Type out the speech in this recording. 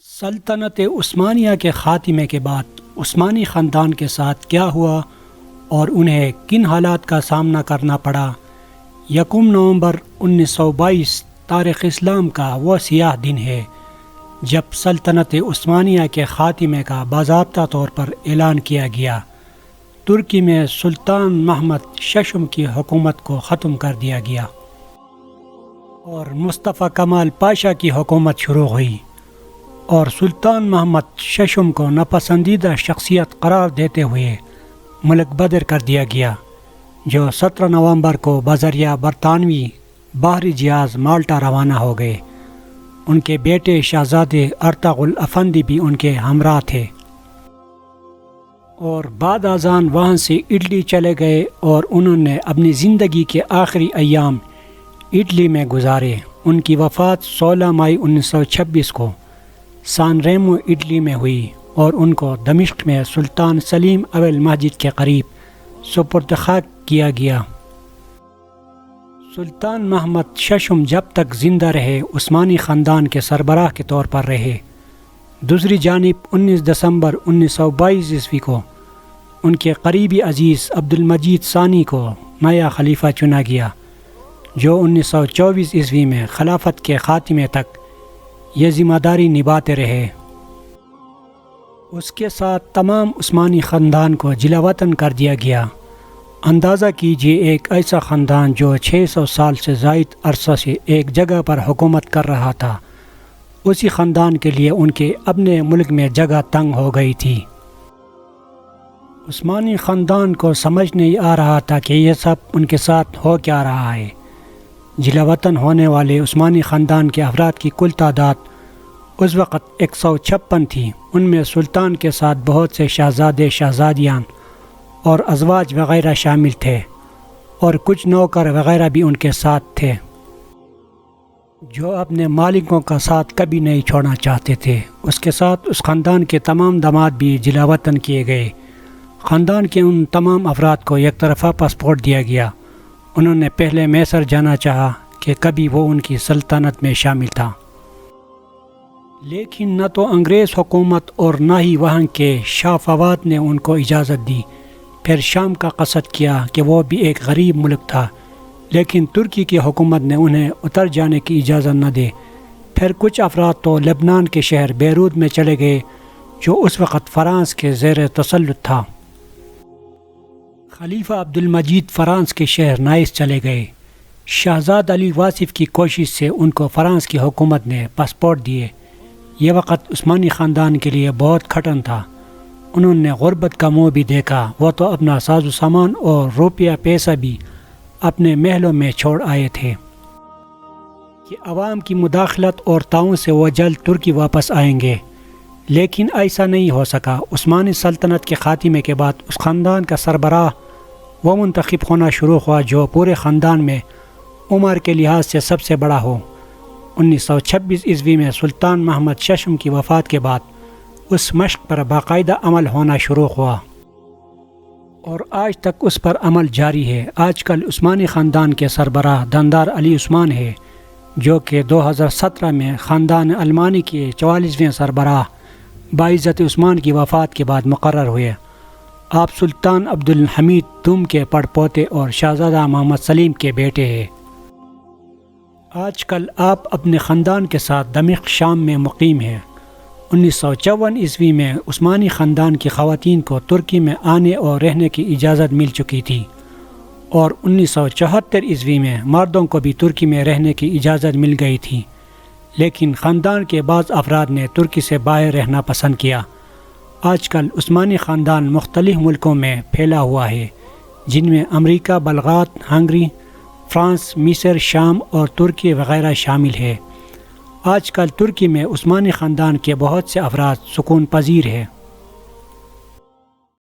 سلطنت عثمانیہ کے خاتمے کے بعد عثمانی خاندان کے ساتھ کیا ہوا اور انہیں کن حالات کا سامنا کرنا پڑا۔ 1 نومبر 1922 تاریخ اسلام کا وہ سیاہ دن ہے جب سلطنت عثمانیہ کے خاتمے کا باضابطہ طور پر اعلان کیا گیا۔ ترکی میں سلطان محمد ششم کی حکومت کو ختم کر دیا گیا اور مصطفیٰ کمال پاشا کی حکومت شروع ہوئی، اور سلطان محمد ششم کو ناپسندیدہ شخصیت قرار دیتے ہوئے ملک بدر کر دیا گیا، جو 17 نومبر کو بذریعہ برطانوی بحری جہاز مالٹا روانہ ہو گئے۔ ان کے بیٹے شہزادے ارطغرل افندی بھی ان کے ہمراہ تھے، اور بعد ازاں وہاں سے اٹلی چلے گئے اور انہوں نے اپنی زندگی کے آخری ایام اٹلی میں گزارے۔ ان کی وفات 16 مئی 1926 کو سان ریمو اٹلی میں ہوئی، اور ان کو دمشق میں سلطان سلیم اول مسجد کے قریب سپرد خاک کیا گیا۔ سلطان محمد ششم جب تک زندہ رہے عثمانی خاندان کے سربراہ کے طور پر رہے۔ دوسری جانب 19 دسمبر 1922 عیسوی کو ان کے قریبی عزیز عبد المجید ثانی کو نیا خلیفہ چنا گیا، جو 1924 عیسوی میں خلافت کے خاتمے تک یہ ذمہ داری نبھاتے رہے۔ اس کے ساتھ تمام عثمانی خاندان کو جلا وطن کر دیا گیا۔ اندازہ کیجیے، ایک ایسا خاندان جو 600 سال سے زائد عرصہ سے ایک جگہ پر حکومت کر رہا تھا، اسی خاندان کے لیے ان کے اپنے ملک میں جگہ تنگ ہو گئی تھی۔ عثمانی خاندان کو سمجھ نہیں آ رہا تھا کہ یہ سب ان کے ساتھ ہو کیا رہا ہے۔ جلا وطن ہونے والے عثمانی خاندان کے افراد کی کل تعداد اس وقت 156 تھی۔ ان میں سلطان کے ساتھ بہت سے شہزادے شہزادیاں اور ازواج وغیرہ شامل تھے، اور کچھ نوکر وغیرہ بھی ان کے ساتھ تھے، جو اپنے مالکوں کا ساتھ کبھی نہیں چھوڑنا چاہتے تھے۔ اس کے ساتھ اس خاندان کے تمام داماد بھی جلا وطن کیے گئے۔ خاندان کے ان تمام افراد کو یک طرفہ پاسپورٹ دیا گیا۔ انہوں نے پہلے میسر جانا چاہا کہ کبھی وہ ان کی سلطنت میں شامل تھا، لیکن نہ تو انگریز حکومت اور نہ ہی وہاں کے شاہ فواد نے ان کو اجازت دی۔ پھر شام کا قصد کیا کہ وہ بھی ایک غریب ملک تھا، لیکن ترکی کی حکومت نے انہیں اتر جانے کی اجازت نہ دی۔ پھر کچھ افراد تو لبنان کے شہر بیروت میں چلے گئے، جو اس وقت فرانس کے زیر تسلط تھا۔ خلیفہ عبد المجید فرانس کے شہر نائس چلے گئے۔ شہزاد علی واصف کی کوشش سے ان کو فرانس کی حکومت نے پاسپورٹ دیے۔ یہ وقت عثمانی خاندان کے لیے بہت کھٹن تھا۔ انہوں نے غربت کا منہ بھی دیکھا۔ وہ تو اپنا ساز و سامان اور روپیہ پیسہ بھی اپنے محلوں میں چھوڑ آئے تھے کہ عوام کی مداخلت اور تعاون سے وہ جلد ترکی واپس آئیں گے، لیکن ایسا نہیں ہو سکا۔ عثمانی سلطنت کے خاتمے کے بعد اس خاندان کا سربراہ وہ منتخب ہونا شروع ہوا جو پورے خاندان میں عمر کے لحاظ سے سب سے بڑا ہو۔ 1926 عیسوی میں سلطان محمد ششم کی وفات کے بعد اس مشق پر باقاعدہ عمل ہونا شروع ہوا، اور آج تک اس پر عمل جاری ہے۔ آج کل عثمانی خاندان کے سربراہ دندار علی عثمان ہے، جو کہ 2017 میں خاندان علمانی کے 44ویں سربراہ باعزت عثمان کی وفات کے بعد مقرر ہوئے۔ آپ سلطان عبد الحمید دوم کے پڑ پوتے اور شہزادہ محمد سلیم کے بیٹے ہیں۔ آج کل آپ اپنے خاندان کے ساتھ دمشق شام میں مقیم ہیں۔ 1954 عیسوی میں عثمانی خاندان کی خواتین کو ترکی میں آنے اور رہنے کی اجازت مل چکی تھی، اور 1974 عیسوی میں مردوں کو بھی ترکی میں رہنے کی اجازت مل گئی تھی، لیکن خاندان کے بعض افراد نے ترکی سے باہر رہنا پسند کیا۔ آج کل عثمانی خاندان مختلف ملکوں میں پھیلا ہوا ہے، جن میں امریکہ، بلغات، ہنگری، فرانس، مصر، شام اور ترکی وغیرہ شامل ہے۔ آج کل ترکی میں عثمانی خاندان کے بہت سے افراد سکون پذیر ہیں۔